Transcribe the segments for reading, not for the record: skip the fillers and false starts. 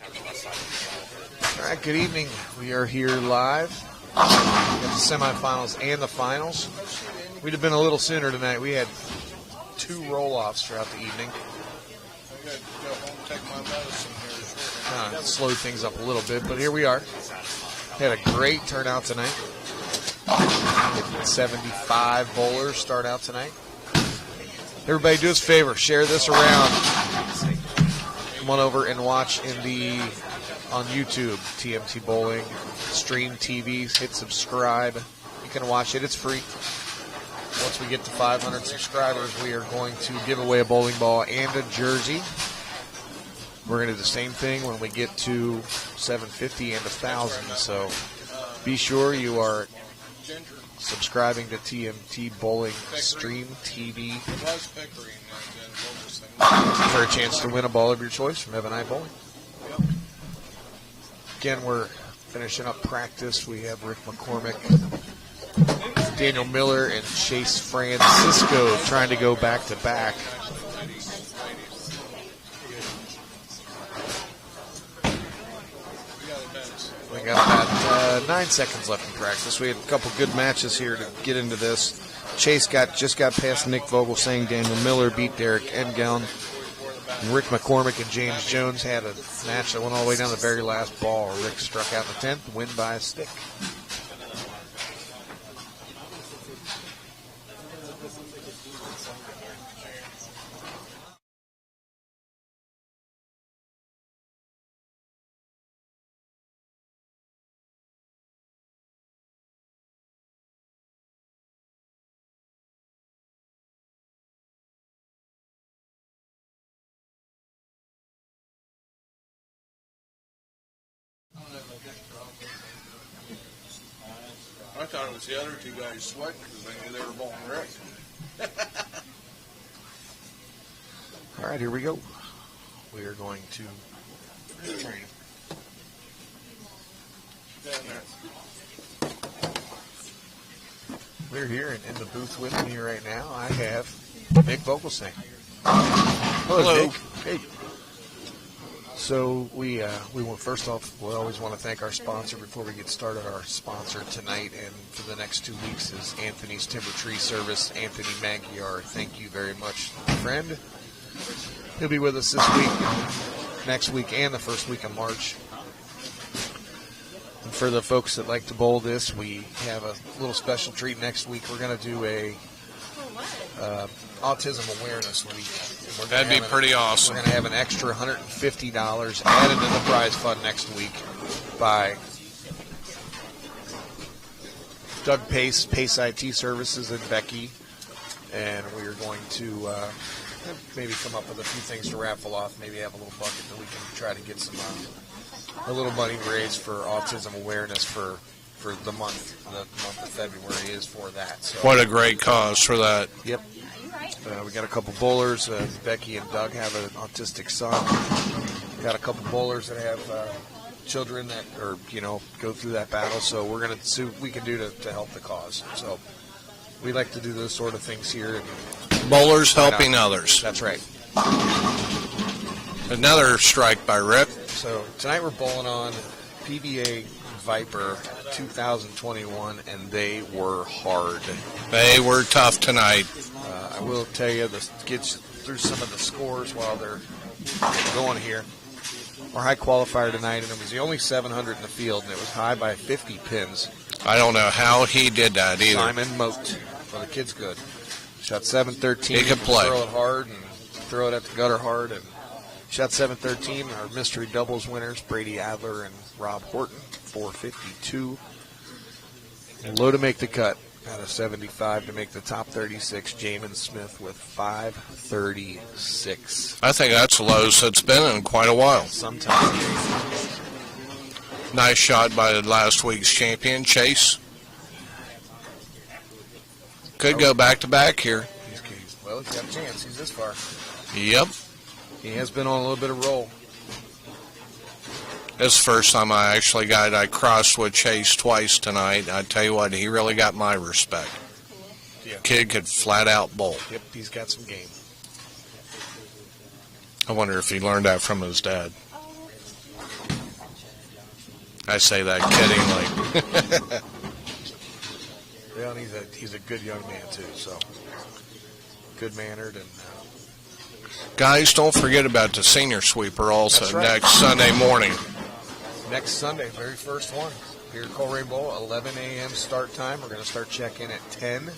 All right, good evening. We are here live. We have the semifinals and the finals. We'd have been a little sooner tonight. We had 2 roll-offs throughout the evening. Slowed things up a little bit, but here we are. Had a great turnout tonight. 75 bowlers start out tonight. Everybody do us a favor, share this around. Come on over and watch on YouTube, TMT Bowling, stream TVs, hit subscribe. You can watch it, it's free. Once we get to 500 subscribers, we are going to give away a bowling ball and a jersey. We're going to do the same thing when we get to 750 and 1,000. So be sure you are subscribing to TMT Bowling Stream TV for a chance to win a ball of your choice from Evan I Bowling. Again, we're finishing up practice. We have Rick McCormick, Daniel Miller, and Chase Francisco trying to go back-to-back. We got about 9 seconds left in practice. We had a couple good matches here to get into this. Chase just got past Nick Vogelsang. Daniel Miller beat Derek Engeln. Rick McCormick and James Jones had a match that went all the way down to the very last ball. Rick struck out in the 10th, win by a stick. I thought it was the other 2 guys sweating because they knew they were bowling right. All right, here we go. We are going to train. We're here and in the booth with me right now. I have Nick Vogelsang. Hello, Nick. Hey. So we first off, we always want to thank our sponsor before we get started. Our sponsor tonight and for the next 2 weeks is Anthony's Timber Tree Service, Anthony Magyar. Thank you very much, friend. He'll be with us this week, next week, and the first week of March. And for the folks that like to bowl this, we have a little special treat next week. We're going to do a autism awareness week. That'd be pretty awesome. We're going to have an extra $150 added to the prize fund next week by Doug Pace, Pace IT Services, and Becky. And we are going to maybe come up with a few things to raffle off. Maybe have a little bucket that we can try to get some a little money raised for autism awareness for the month of February is for that. So what a great cause for that. Yep. We got a couple bowlers. Becky and Doug have an autistic son. Got a couple bowlers that have children that go through that battle. So we're going to see what we can do to help the cause. So we like to do those sort of things here. Bowlers helping others. That's right. Another strike by Rick. So tonight we're bowling on PBA Viper 2021, and they were hard. They were tough tonight. I will tell you, this gets through some of the scores while they're going here. Our high qualifier tonight, and it was the only 700 in the field, and it was high by 50 pins. I don't know how he did that either. Simon Moat. Well, the kid's good. Shot 713. He can play. Throw it hard and throw it at the gutter hard. And shot 713. Our mystery doubles winners, Brady Adler and Rob Horton, 452. And low to make the cut. Out of 75 to make the top 36. Jamin Smith with 536. I think that's the lowest it's been in quite a while. Sometimes. Nice shot by last week's champion, Chase. Could go back-to-back here. Well, he's got a chance. He's this far. Yep. He has been on a little bit of roll. This is the first time I crossed with Chase twice tonight. I tell you what, he really got my respect. Yeah. Kid could flat out bowl. Yep, he's got some game. I wonder if he learned that from his dad. I say that kiddingly. Yeah, and he's a good young man too. So good mannered and. Guys, don't forget about the senior sweeper also That's right. next Sunday morning. Next Sunday, very first one. Here at Colerain Bowl, 11 a.m. start time. We're going to start check-in at 10.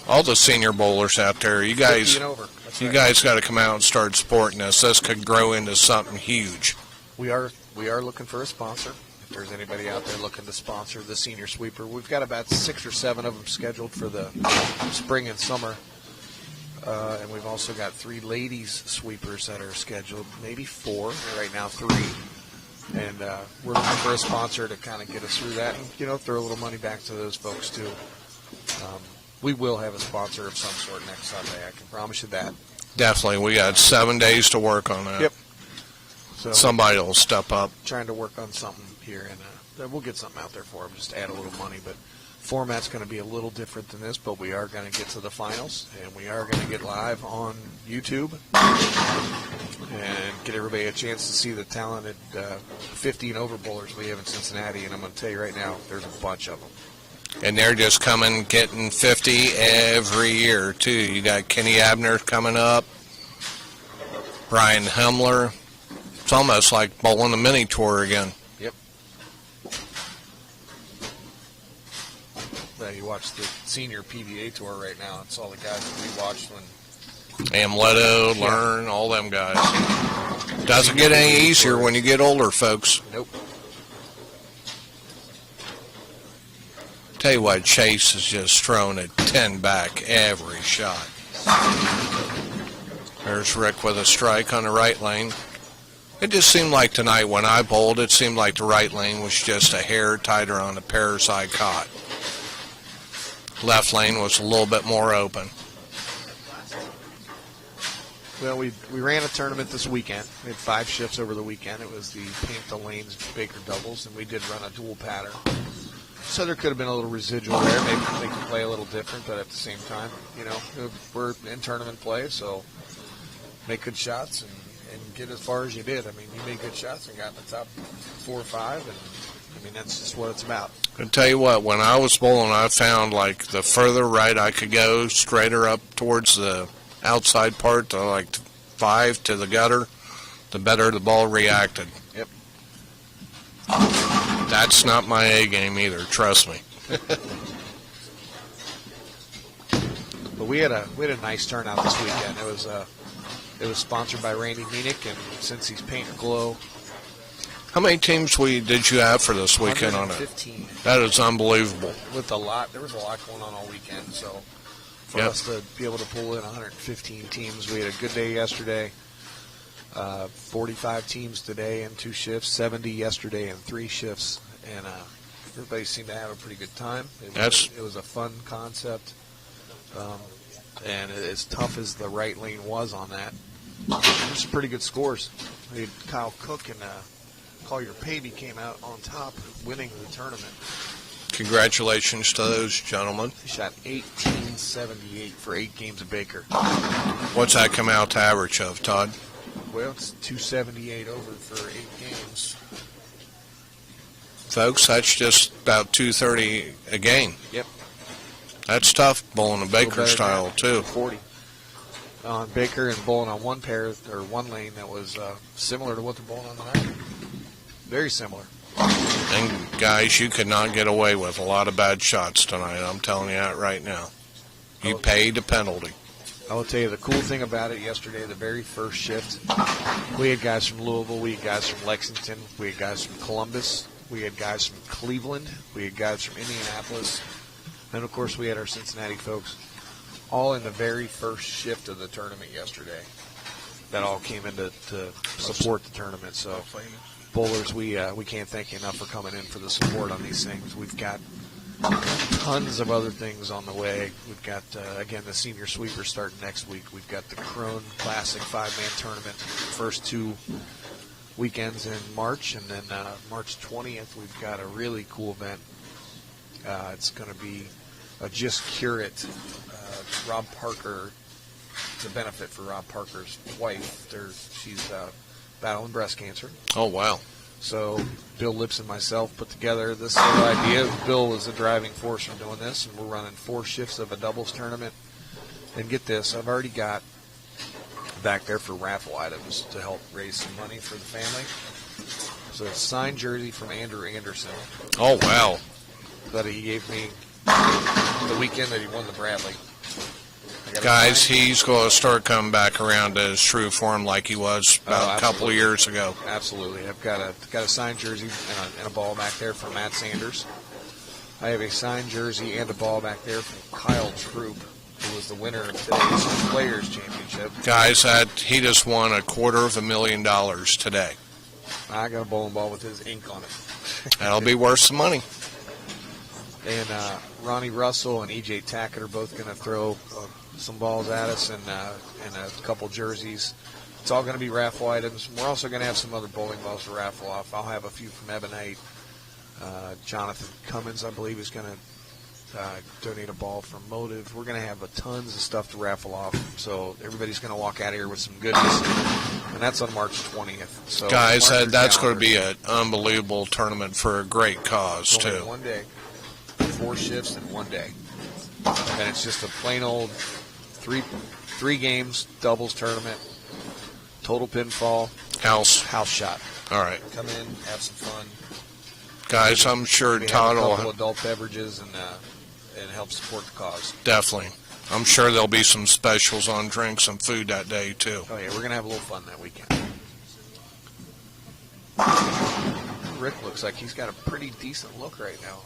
All the senior bowlers out there, you 50 guys, and over. That's you right. guys got to come out and start supporting us. This could grow into something huge. We are looking for a sponsor. If there's anybody out there looking to sponsor the senior sweeper, we've got about 6 or 7 of them scheduled for the spring and summer. And we've also got 3 ladies sweepers that are scheduled, maybe 4, right now 3. And we're looking for a sponsor to kind of get us through that and, throw a little money back to those folks too. We will have a sponsor of some sort next Sunday. I can promise you that. Definitely. We got 7 days to work on that. Yep. So Somebody will step up. trying to work on something here, and we'll get something out there for them, just add a little money. But format's going to be a little different than this, but we are going to get to the finals, and we are going to get live on YouTube and get everybody a chance to see the talented 50 and over bowlers we have in Cincinnati. And I'm going to tell you right now, there's a bunch of them. And they're just coming, getting 50 every year, too. You got Kenny Abner coming up, Brian Hemler. It's almost like bowling the mini tour again. Yep. You watch the senior PBA tour right now. It's all the guys that we watched when. Amleto, Learn, all them guys. Doesn't get any easier when you get older, folks. Nope. Tell you what, Chase has just thrown a 10 back every shot. There's Rick with a strike on the right lane. It just seemed like tonight when I bowled, it seemed like the right lane was just a hair tighter on the pairs I caught. Left lane was a little bit more open. Well, we ran a tournament this weekend. We had 5 shifts over the weekend. It was the Paint the Lanes Baker doubles, and we did run a dual pattern. So there could have been a little residual there. Maybe they could play a little different, but at the same time, we're in tournament play, so make good shots and get as far as you did. I mean, you made good shots and got in the top 4 or 5, and I mean, that's just what it's about. I'll tell you what, when I was bowling, I found like the further right I could go, straighter up towards the outside part, to like 5 to the gutter, the better the ball reacted. Yep. That's not my A game either, trust me. But we had a nice turnout this weekend. It was sponsored by Randy Meenick and Cincy's Paint and Glow. How many teams did you have for this weekend on it? 115. That is unbelievable. With a lot, there was a lot going on all weekend. So for Yep. us to be able to pull in 115 teams, we had a good day yesterday. 45 teams today in 2 shifts, 70 yesterday in 3 shifts, and everybody seemed to have a pretty good time. It was a fun concept, and as tough as the right lane was on that, there's some pretty good scores. We had Kyle Cook and Collier Pavey came out on top, winning the tournament. Congratulations to those gentlemen. He shot 1878 for 8 games of Baker. What's that come out to average of, Todd? Well, it's 278 over for 8 games. Folks, that's just about 230 a game. Yep. That's tough bowling a Baker better style, than too. 40 on Baker and bowling on one pair or one lane that was similar to what they're bowling on tonight. Very similar. And guys, you could not get away with a lot of bad shots tonight. I'm telling you that right now. You paid the penalty. I will tell you the cool thing about it yesterday, the very first shift, we had guys from Louisville, we had guys from Lexington, we had guys from Columbus, we had guys from Cleveland, we had guys from Indianapolis, and of course we had our Cincinnati folks, all in the very first shift of the tournament yesterday. That all came in to support the tournament. So bowlers, we can't thank you enough for coming in for the support on these things. We've got tons of other things on the way. We've got, again, the senior sweeper starting next week. We've got the Crone Classic 5-man tournament, first 2 weekends in March, and then March 20th, we've got a really cool event. It's going to be a Just Cure It. Rob Parker, it's a benefit for Rob Parker's wife. She's battling breast cancer. Oh, wow. So Bill Lips and myself put together this little idea. Bill was the driving force from doing this, and we're running 4 shifts of a doubles tournament. And get this, I've already got back there for raffle items to help raise some money for the family. So it's a signed jersey from Andrew Anderson Oh, wow. that he gave me the weekend that he won the Bradley. I got a Guys, signed- he's going to start coming back around to his true form like he was about a couple of absolutely. years ago. Absolutely. I've got a signed jersey and a ball back there from Matt Sanders. I have a signed jersey and a ball back there from Kyle Troop, who was the winner of today's Players Championship. Guys, he just won $250,000 today. I got a bowling ball with his ink on it. That'll be worth some money. And Ronnie Russell and E.J. Tackett are both going to throw some balls at us and a couple jerseys. It's all going to be raffle items. We're also going to have some other bowling balls to raffle off. I'll have a few from Ebonite. Jonathan Cummins, I believe, is going to donate a ball from Motive. We're going to have tons of stuff to raffle off. So everybody's going to walk out of here with some goodness. And that's on March 20th. So Guys, mark your that's going to calendars. be an unbelievable tournament for a great cause, It's only too. one day. 4 shifts in one day. And it's just a plain old three games, doubles tournament, total pinfall, House. shot. All right. Come in, have some fun. Guys, I'm sure We Todd have a couple will adult beverages and help support the cause. definitely. I'm sure there'll be some specials on drinks and food that day, too. Oh yeah, we're gonna have a little fun that weekend. Rick looks like he's got a pretty decent look right now.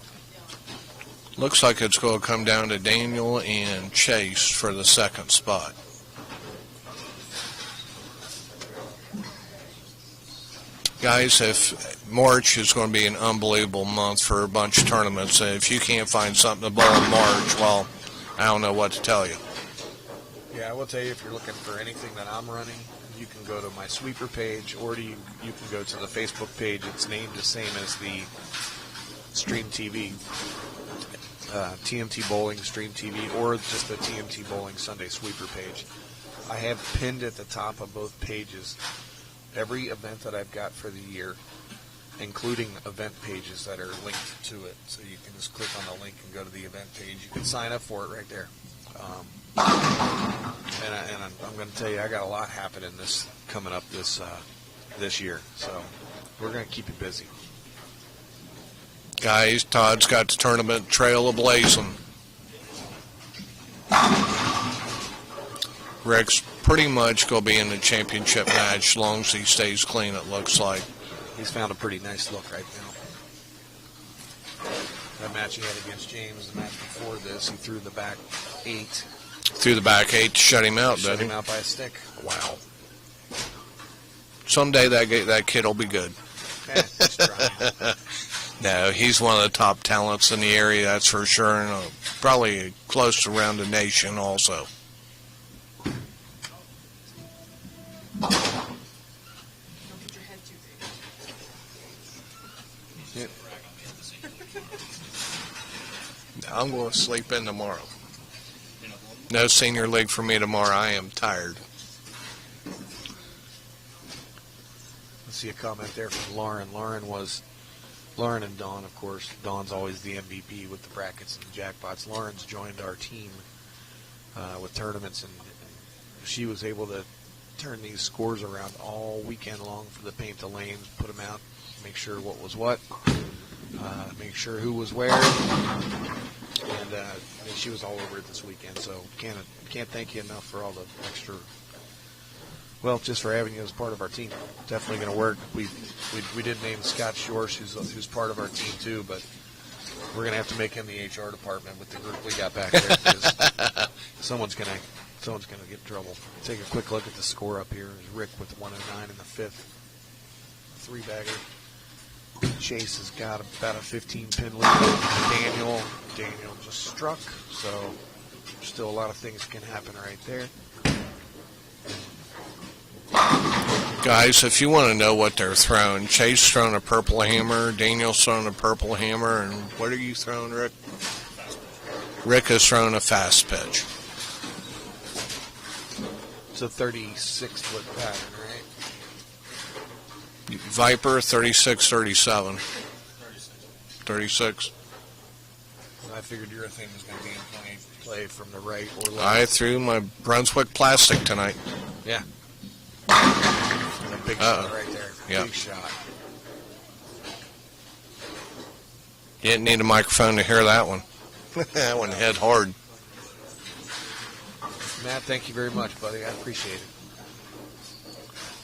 Looks like it's going to come down to Daniel and Chase for the second spot. Guys, if March is going to be an unbelievable month for a bunch of tournaments, and if you can't find something to bowl in March, well, I don't know what to tell you. Yeah, I will tell you, if you're looking for anything that I'm running, you can go to my sweeper page, or you can go to the Facebook page. It's named the same as the Stream TV, TMT Bowling Stream TV, or just the TMT Bowling Sunday sweeper page. I have pinned at the top of both pages every event that I've got for the year, including event pages that are linked to it. So you can just click on the link and go to the event page. You can sign up for it right there. And I'm going to tell you, I got a lot happening coming up this year. So we're going to keep you busy. Guys, Todd's got the tournament trail ablazing. Rick's pretty much going to be in the championship match as long as he stays clean, it looks like. He's found a pretty nice look right now. That match he had against James, the match before this, he threw the back 8. Through the back 8 to shut him out, Shut didn't him he? out by a stick. Wow. Someday that kid will be good. He's trying. No, he's one of the top talents in the area, that's for sure, and probably close around the nation also. Don't get your head too big. Yep. I'm going to sleep in tomorrow. No senior league for me tomorrow. I am tired. Let's see a comment there from Lauren. Lauren and Dawn, of course. Dawn's always the MVP with the brackets and the jackpots. Lauren's joined our team with tournaments, and she was able to turn these scores around all weekend long for the paint the lanes, put them out, make sure what was what, make sure who was where, and she was all over it this weekend. So can't thank you enough for all the extra. Well, just for having you as part of our team. Definitely going to work. We did name Scott Shorsh, who's part of our team too, but we're going to have to make him the HR department with the group we got back there, because someone's going to get in trouble. Take a quick look at the score up here. There's Rick with 109 in the fifth. 3-bagger. Chase has got about a 15-pin lead. Daniel just struck, so still a lot of things can happen right there. Guys, if you want to know what they're throwing, Chase throwing a purple hammer, Daniel's throwing a purple hammer, and what are you throwing, Rick? Rick is throwing a fast pitch. It's a 36-foot pattern, right? Viper 36-37. 36. I figured your thing was going to be in play from the right or left. I threw my Brunswick plastic tonight. Yeah. And a big shot right there. Yeah. Big shot. You didn't need a microphone to hear that one. That one hit hard. Matt, thank you very much, buddy. I appreciate it.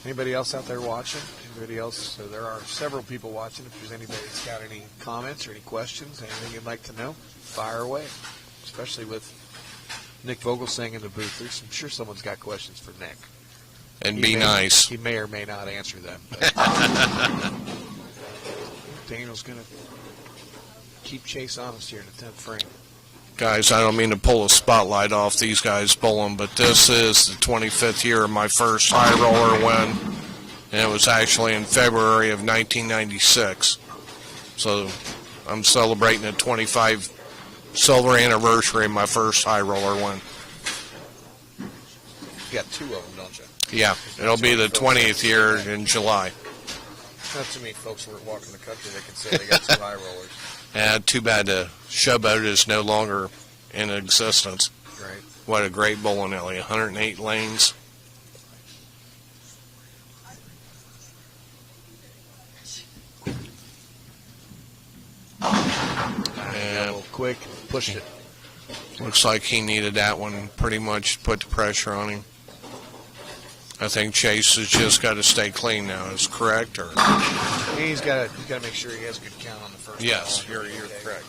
Anybody else out there watching? Anybody else? So there are several people watching. If there's anybody that's got any comments or any questions, anything you'd like to know, fire away. Especially with Nick Vogelsang in the booth. I'm sure someone's got questions for Nick. And be nice. He may or may not answer them. Daniel's going to keep Chase honest here in the 10th frame. Guys, I don't mean to pull a spotlight off these guys bowling, but this is the 25th year of my first high roller win, and it was actually in February of 1996. So I'm celebrating the 25 silver anniversary of my first high roller win. You got two of them, don't you? Yeah, it'll be the 20th year in July. Not too many folks who are walking the country that can say they got two high rollers. Too bad the showboat is no longer in existence. Right. What a great bowling alley, 108 lanes. And a little quick, pushed it. Looks like he needed that one pretty much to put the pressure on him. I think Chase has just got to stay clean now. Is correct? Or He's got to make sure he has a good count on the first. yes, ball. you're correct.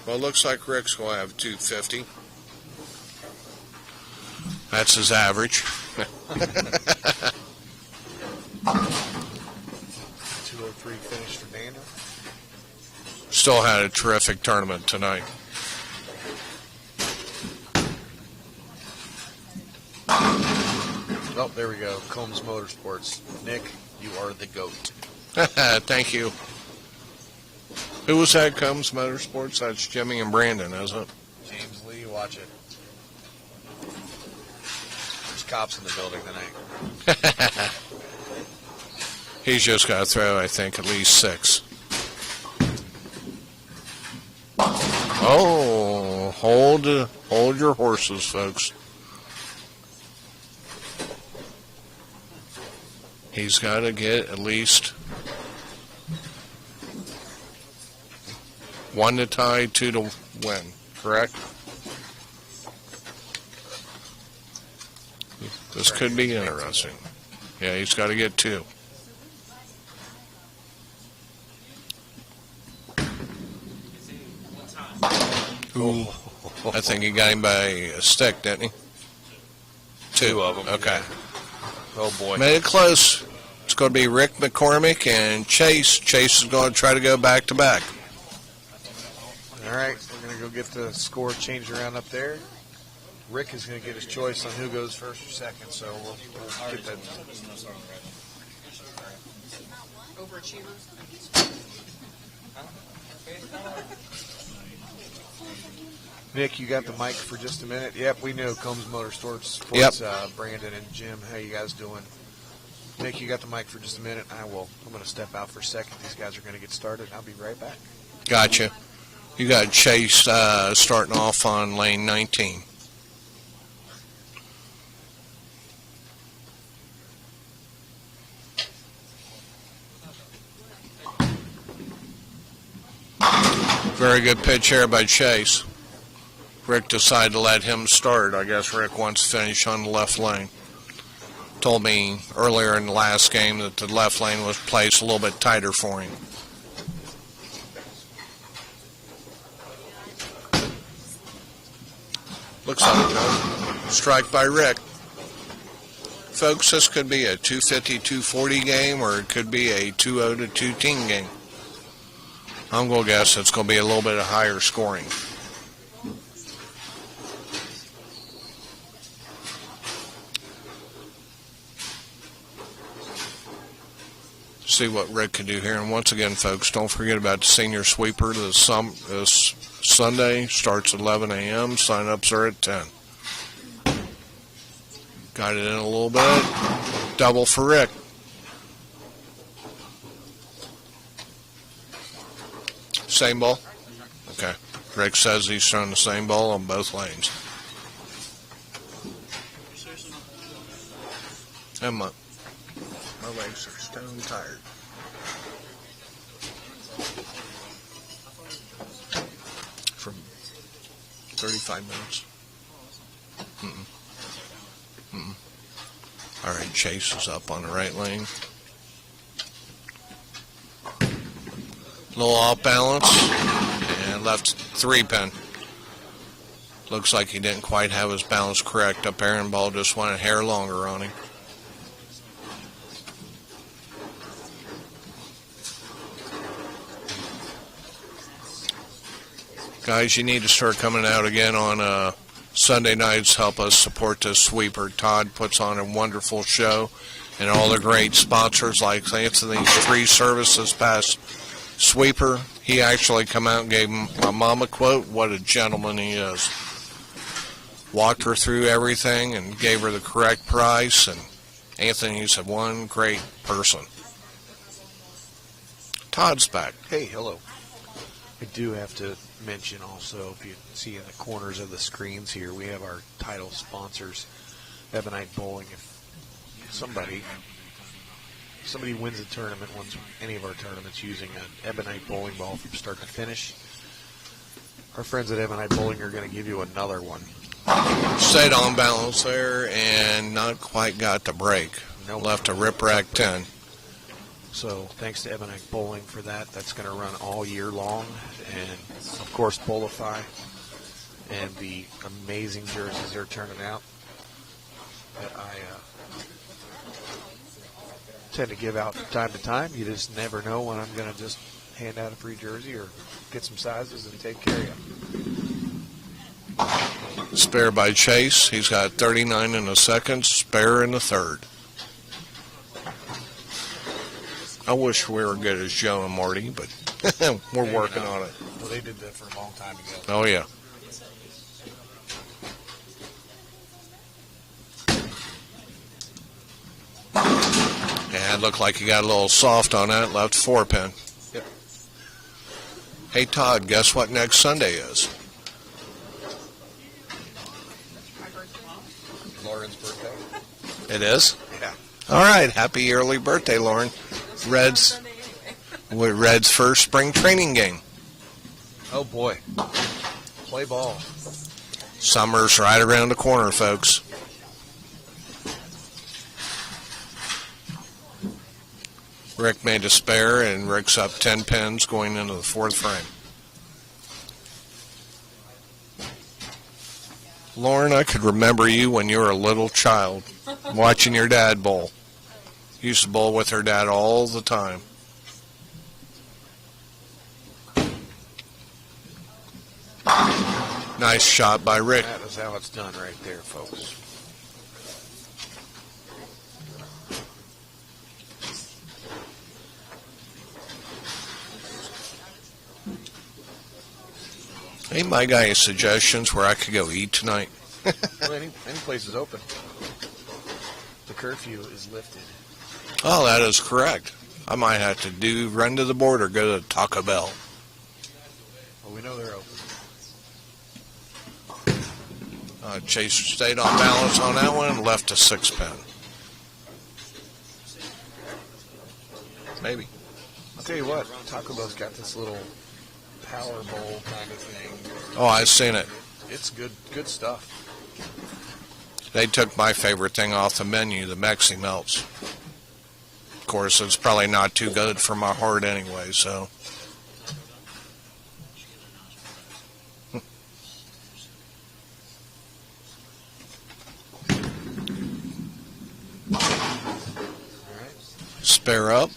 Well, it looks like Rick's going to have 250. That's his average. 203 finish for Daniel. Still had a terrific tournament tonight. Oh, there we go. Combs Motorsports. Nick, you are the GOAT. Thank you. Who was that, Combs Motorsports? That's Jimmy and Brandon, isn't it? James Lee, watch it. There's cops in the building tonight. He's just got to throw, I think, at least 6. Oh, hold your horses, folks. He's got to get at least 1 to tie, 2 to win, correct? This could be interesting. Yeah, he's got to get 2. Ooh. I think he got him by a stick, didn't he? 2 of them. Okay. Oh, boy. Made it close. It's going to be Rick McCormick and Chase. Chase is going to try to go back to back. All right, we're going to go get the score changed around up there. Rick is going to get his choice on who goes first or second, so we'll get that. Overachievers. Nick, you got the mic for just a minute? Yep, we knew. Combs Motorsports. Yep. Brandon and Jim, how you guys doing? Nick, you got the mic for just a minute? I'm going to step out for a second. These guys are going to get started. I'll be right back. Gotcha. You got Chase starting off on lane 19. Very good pitch here by Chase. Rick decided to let him start. I guess Rick wants to finish on the left lane. Told me earlier in the last game that the left lane was placed a little bit tighter for him. Looks like a strike by Rick. Folks, this could be a 250-240 game, or it could be a 2-0-2 game. I'm going to guess it's going to be a little bit of higher scoring. See what Rick can do here. And once again, folks, don't forget about the senior sweeper this Sunday. Starts at 11 a.m. Sign-ups are at 10. Got it in a little bit. Double for Rick. Same ball? Okay. Rick says he's throwing the same ball on both lanes. And my legs are stone tired. From 35 minutes. All right, Chase is up on the right lane. Little off balance and left 3-pin. Looks like he didn't quite have his balance correct up there, and ball just went a hair longer on him. Guys, you need to start coming out again on Sunday nights. Help us support this sweeper. Todd puts on a wonderful show, and all the great sponsors like Anthony's free service this past sweeper. He actually come out and gave my mom a quote. What a gentleman he is. Walked her through everything and gave her the correct price, and Anthony's one great person. Todd's back. Hey, hello. I do have to mention also, if you see in the corners of the screens here, we have our title sponsors, Ebonite Bowling. If somebody wins a tournament, wins any of our tournaments using an Ebonite bowling ball from start to finish, our friends at Ebonite Bowling are going to give you another one. Stayed on balance there and not quite got the break. Nope. Left a rip rack 10. So thanks to Ebonite Bowling for that. That's going to run all year long. And, of course, Bowlify and the amazing jerseys they're turning out that I tend to give out from time to time. You just never know when I'm going to just hand out a free jersey or get some sizes and take care of you. Spare by Chase. He's got 39 in the second, spare in the third. I wish we were good as Joe and Marty, but we're working on it. Well, they did that for a long time ago. Oh, yeah. Yeah, it looked like he got a little soft on that. Left 4-pin. Yep. Hey, Todd, guess what next Sunday is? Lauren's birthday. It is? Yeah. All right. Happy early birthday, Lauren. Red's first spring training game. Oh, boy. Play ball. Summer's right around the corner, folks. Rick made a spare, and Rick's up 10 pins going into the fourth frame. Lauren, I could remember you when you were a little child, watching your dad bowl. Used to bowl with her dad all the time. Nice shot by Rick. That is how it's done right there, folks. Anybody got any suggestions where I could go eat tonight? Well, any place is open. The curfew is lifted. Oh, that is correct. I might have to run to the border, go to Taco Bell. Well, we know they're open. Chase stayed on balance on that one and left a 6-pin. Maybe. I'll tell you what, Taco Bell's got this little power bowl kind of thing. Oh, I've seen it. It's good stuff. They took my favorite thing off the menu, the Mexi Melts. Of course, it's probably not too good for my heart anyway, so. Spare up.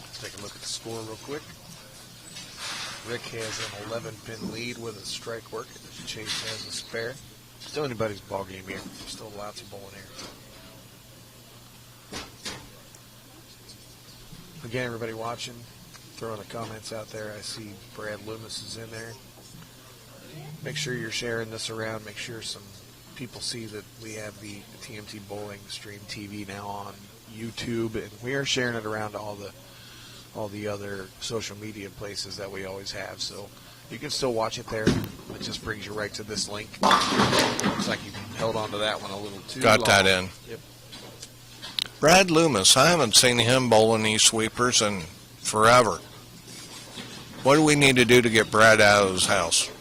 Let's take a look at the score real quick. Rick has an 11-pin lead with a strike work. Chase has a spare. Still anybody's ball game here. Still lots of bowling here. Again, everybody watching, throwing the comments out there. I see Brad Loomis is in there. Make sure you're sharing this around. Make sure some people see that we have the TMT Bowling Stream TV now on YouTube, and we are sharing it around to all all the other social media places that we always have. So you can still watch it there. It just brings you right to this link. Looks like you held on to that one a little too long. Got that in. Yep. Brad Loomis, I haven't seen him bowling these sweepers in forever. What do we need to do to get Brad out of his house?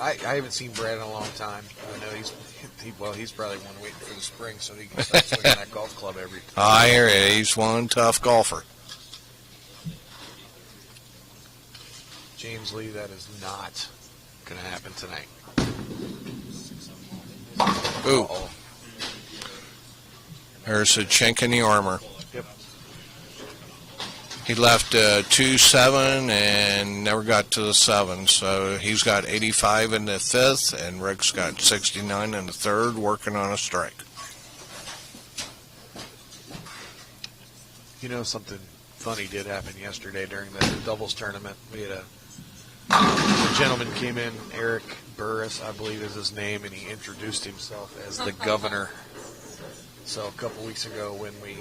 I haven't seen Brad in a long time. I know he's probably one waiting for the spring so he can start swinging that golf club every time. I hear you. He's one tough golfer. James Lee, that is not going to happen tonight. Ooh. Uh-oh. There's a chink in the armor. Yep. He left 2-7 and never got to the 7, so he's got 85 in the 5th, and Rick's got 69 in the 3rd, working on a strike. You know, something funny did happen yesterday during the doubles tournament. We had a gentleman came in, Eric Burris, I believe is his name, and he introduced himself as the governor. So a couple weeks ago when we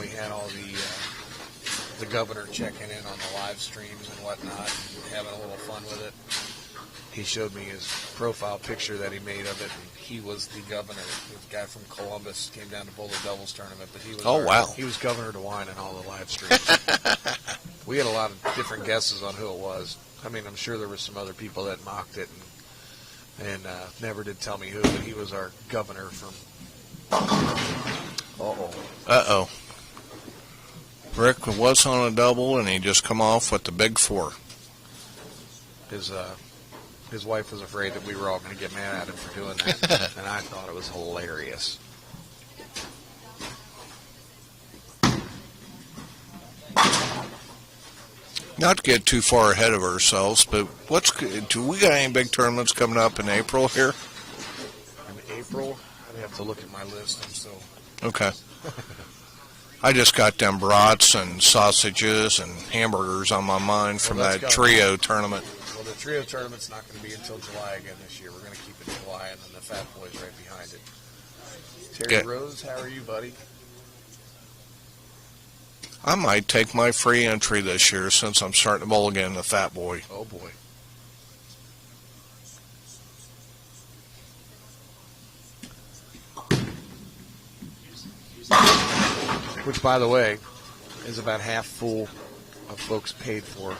had all the governor checking in on the live streams and whatnot, and having a little fun with it, he showed me his profile picture that he made of it, and he was the governor. The guy from Columbus came down to bowl the doubles tournament, but he was wow. He was Governor DeWine in all the live streams. We had a lot of different guesses on who it was. I mean, I'm sure there were some other people that mocked it and never did tell me who, but he was our governor from. Uh-oh. Rick was on a double, and he just come off with the big 4. His wife was afraid that we were all going to get mad at him for doing that, and I thought it was hilarious. Not to get too far ahead of ourselves, but do we got any big tournaments coming up in April here? In April, I'd have to look at my list. I'm so Okay. I just got them brats and sausages and hamburgers on my mind from Well, that that's trio tournament. Well, the trio tournament's not going to be until July again this year. We're going to keep it July, and then the Fat Boys right behind it. Terry Rose, how are you, buddy? I might take my free entry this year since I'm starting to bowl again, the Fat Boy. Oh, boy. Which, by the way, is about half full of folks paid for.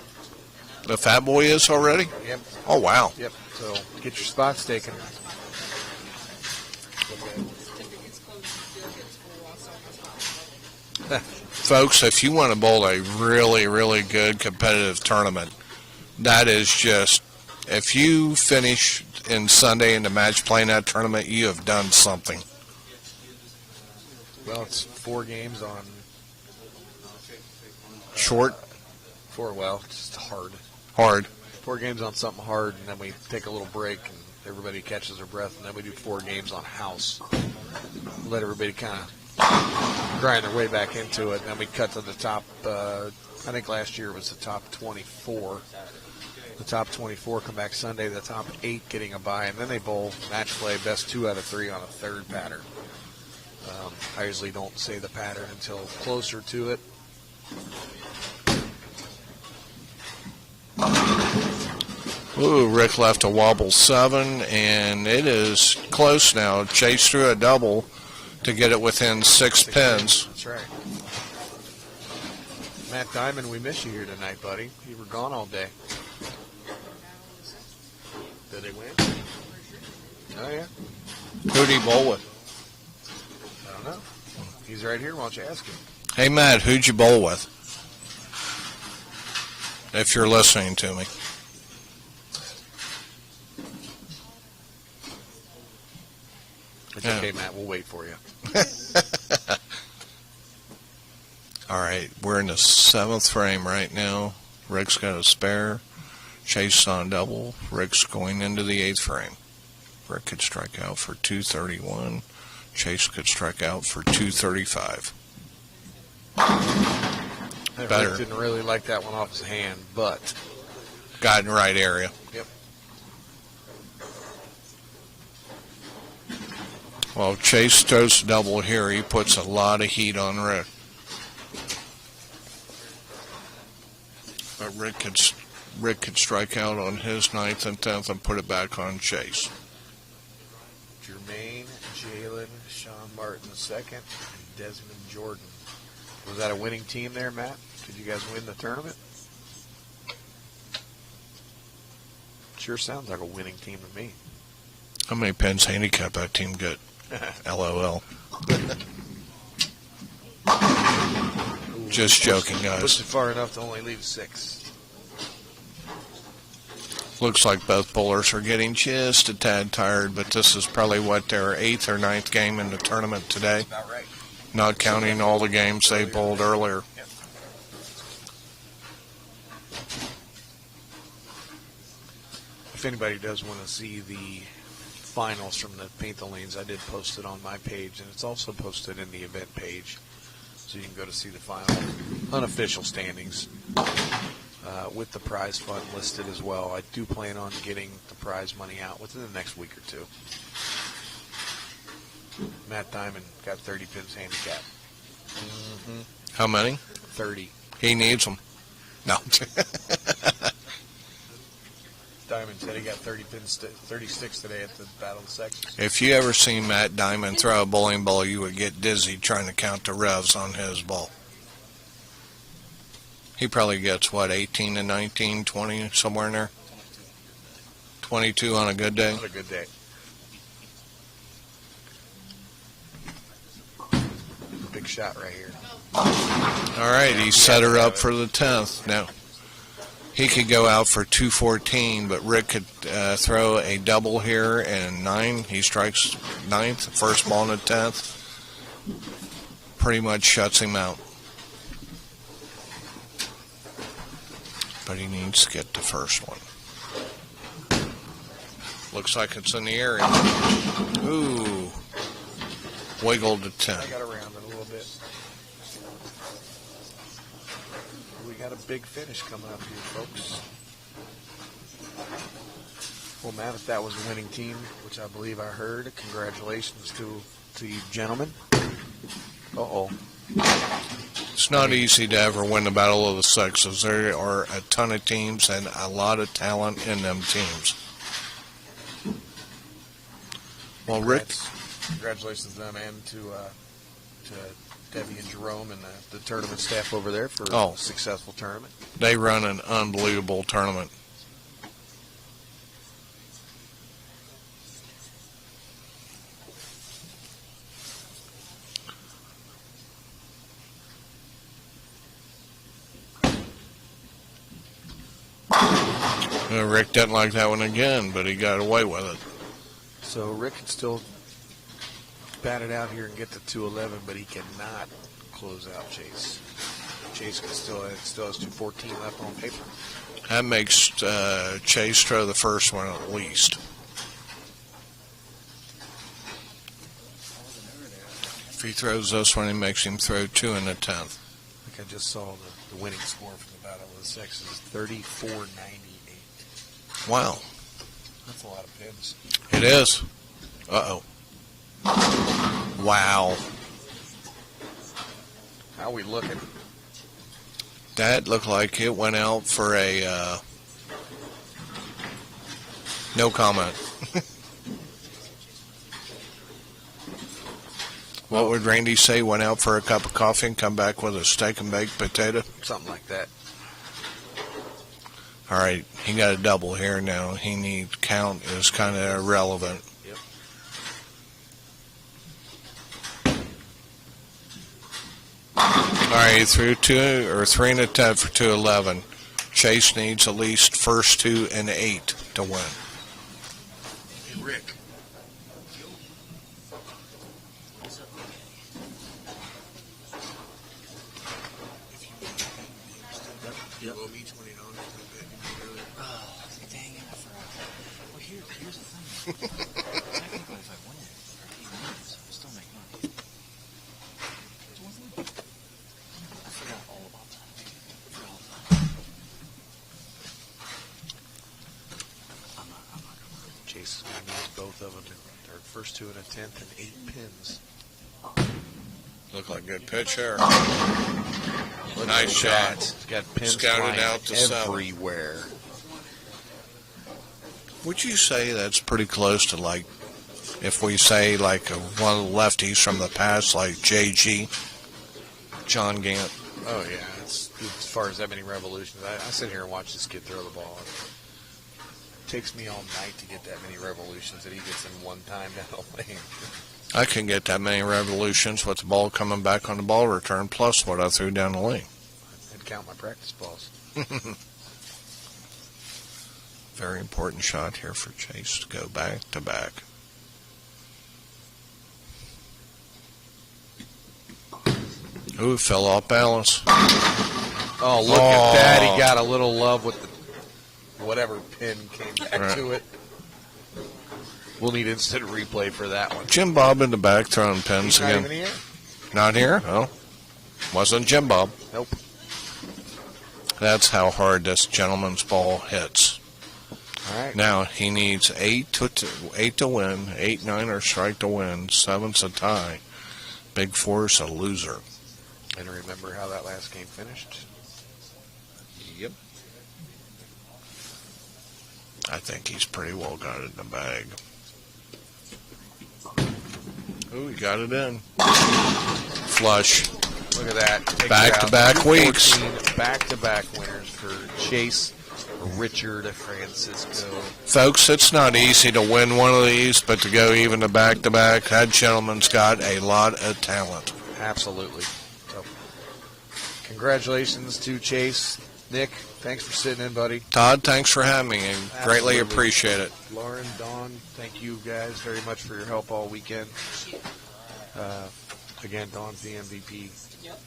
The Fat Boy is already? Yep. Oh, wow. Yep. So get your spots taken. Certificates closed, still gets full, also. Folks, if you want to bowl a really, really good competitive tournament, that is just, if you finish in Sunday in the match playing that tournament, you have done something. Well, it's 4 games on Short, just hard. hard. 4 games on something hard, and then we take a little break, and everybody catches their breath, and then we do 4 games on house. Let everybody kind of grind their way back into it, and then we cut to the top. I think last year was the top 24. The top 24 come back Sunday, the top 8 getting a bye, and then they bowl match play best 2 out of 3 on a 3rd pattern. I usually don't say the pattern until closer to it. Ooh, Rick left a wobble 7, and it is close now. Chase threw a double to get it within 6 pins. That's right. Matt Diamond, we miss you here tonight, buddy. You were gone all day. Did they win? Oh, yeah. Who'd he bowl with? I don't know. He's right here. Why don't you ask him? Hey, Matt, who'd you bowl with? If you're listening to me. It's Yeah. okay, Matt. We'll wait for you. All right, we're in the 7th frame right now. Rick's got a spare. Chase on double. Rick's going into the 8th frame. Rick could strike out for 231. Chase could strike out for 235. Better. Rick didn't really like that one off his hand, but Got in the right area. Yep. Well, Chase throws a double here. He puts a lot of heat on Rick. But Rick could strike out on his 9th and 10th and put it back on Chase. Jermaine, Jalen, Sean Martin second, and Desmond Jordan. Was that a winning team there, Matt? Did you guys win the tournament? Sure sounds like a winning team to me. How many pins handicap that team get? LOL. Just joking, guys. Pushed it far enough to only leave 6. Looks like both bowlers are getting just a tad tired, but this is probably what, their 8th or 9th game in the tournament today, About right. not counting all the games they bowled earlier. If anybody does want to see the finals from the Paint the Lanes, I did post it on my page, and it's also posted in the event page, so you can go to see the final unofficial standings with the prize fund listed as well. I do plan on getting the prize money out within the next week or two. Matt Diamond got 30 pins handicap. How many? 30. He needs them. No. Diamond said he got 36 today at the Battle of the Sexes. If you ever seen Matt Diamond throw a bowling ball, you would get dizzy trying to count the revs on his ball. He probably gets, 18 to 19, 20, somewhere in there? 22 on a good day? What a good day. Big shot right here. All right, he set her up for the 10th. Now, he could go out for 214, but Rick could throw a double here and 9. He strikes 9th, first ball in the 10th. Pretty much shuts him out. But he needs to get the first one. Looks like it's in the area. Ooh. Wiggled to 10. I got around it a little bit. We got a big finish coming up here, folks. Well, Matt, if that was a winning team, which I believe I heard, congratulations to you gentlemen. Uh-oh. It's not easy to ever win the Battle of the Sexes. There are a ton of teams and a lot of talent in them teams. Well, Rick, Congratulations to them and to Debbie and Jerome and the tournament staff over there for a successful tournament. they run an unbelievable tournament. Rick didn't like that one again, but he got away with it. So Rick can still bat it out here and get to 211, but he cannot close out Chase. Chase still has 214 left on paper. That makes Chase throw the first one at least. If he throws this one, he makes him throw 2 in the 10th. I think I just saw the winning score from the Battle of the Sexes is 34.98. Wow. That's a lot of pins. It is. Uh-oh. Wow. How are we looking? That looked like it went out for a no comment. What would Randy say? Went out for a cup of coffee and come back with a steak and baked potato? Something like that. All right, he got a double here now. He needs count is kind of irrelevant. Yep. All right, he threw 2 or 3 in the 10 for 211. Chase needs at least first 2 and 8 to win. Hey, Rick. You owe me $20 for the bet you made earlier. Oh, dang it, I forgot. Well, here's the thing. Technically, if I win for 8 minutes, I'll still make money. I forgot all about that. I'm not gonna. Chase is going to use both of them in their first 2 and a 10th and 8 pins. Look like a good pitch here. Yeah, Look Nice at shot. that. It's got pins Scouted flying out to 7. everywhere. Would you say that's pretty close to like, if we say like one of the lefties from the past, like JG, John Gant? Oh, yeah. It's, as far as that many revolutions, I sit here and watch this kid throw the ball. It takes me all night to get that many revolutions that he gets in one time down the lane. I can get that many revolutions with the ball coming back on the ball return, plus what I threw down the lane. I'd count my practice balls. Very important shot here for Chase to go back to back. Ooh, fell off balance. Oh, look at that. He got a little love with the whatever pin came back Right. to it. We'll need instant replay for that one. Jim Bob in the back throwing pins He's not again. even here. Not here? Oh. Wasn't Jim Bob. Nope. That's how hard this gentleman's ball hits. All right. Now, he needs 8 to win, 8-9 or strike to win, 7's a tie. Big 4's a loser. And remember how that last game finished? Yep. I think he's pretty well got it in the bag. Ooh, he got it in. Flush. Look at that. Take Back-to-back weeks. 14 back-to-back winners for Chase Richard Francisco. Folks, it's not easy to win one of these, but to go even to back-to-back, that gentleman's got a lot of talent. Absolutely. So, congratulations to Chase. Nick, thanks for sitting in, buddy. Todd, thanks for having me, and greatly Absolutely. appreciate it. Lauren, Dawn, thank you guys very much for your help all weekend. Again, Dawn's the MVP. Yep.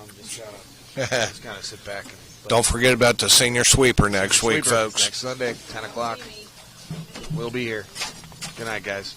I'm just kind of sit back and Don't forget about the senior sweeper next week, Sweeper folks. Next Sunday, 10 o'clock. We'll be here. Good night, guys.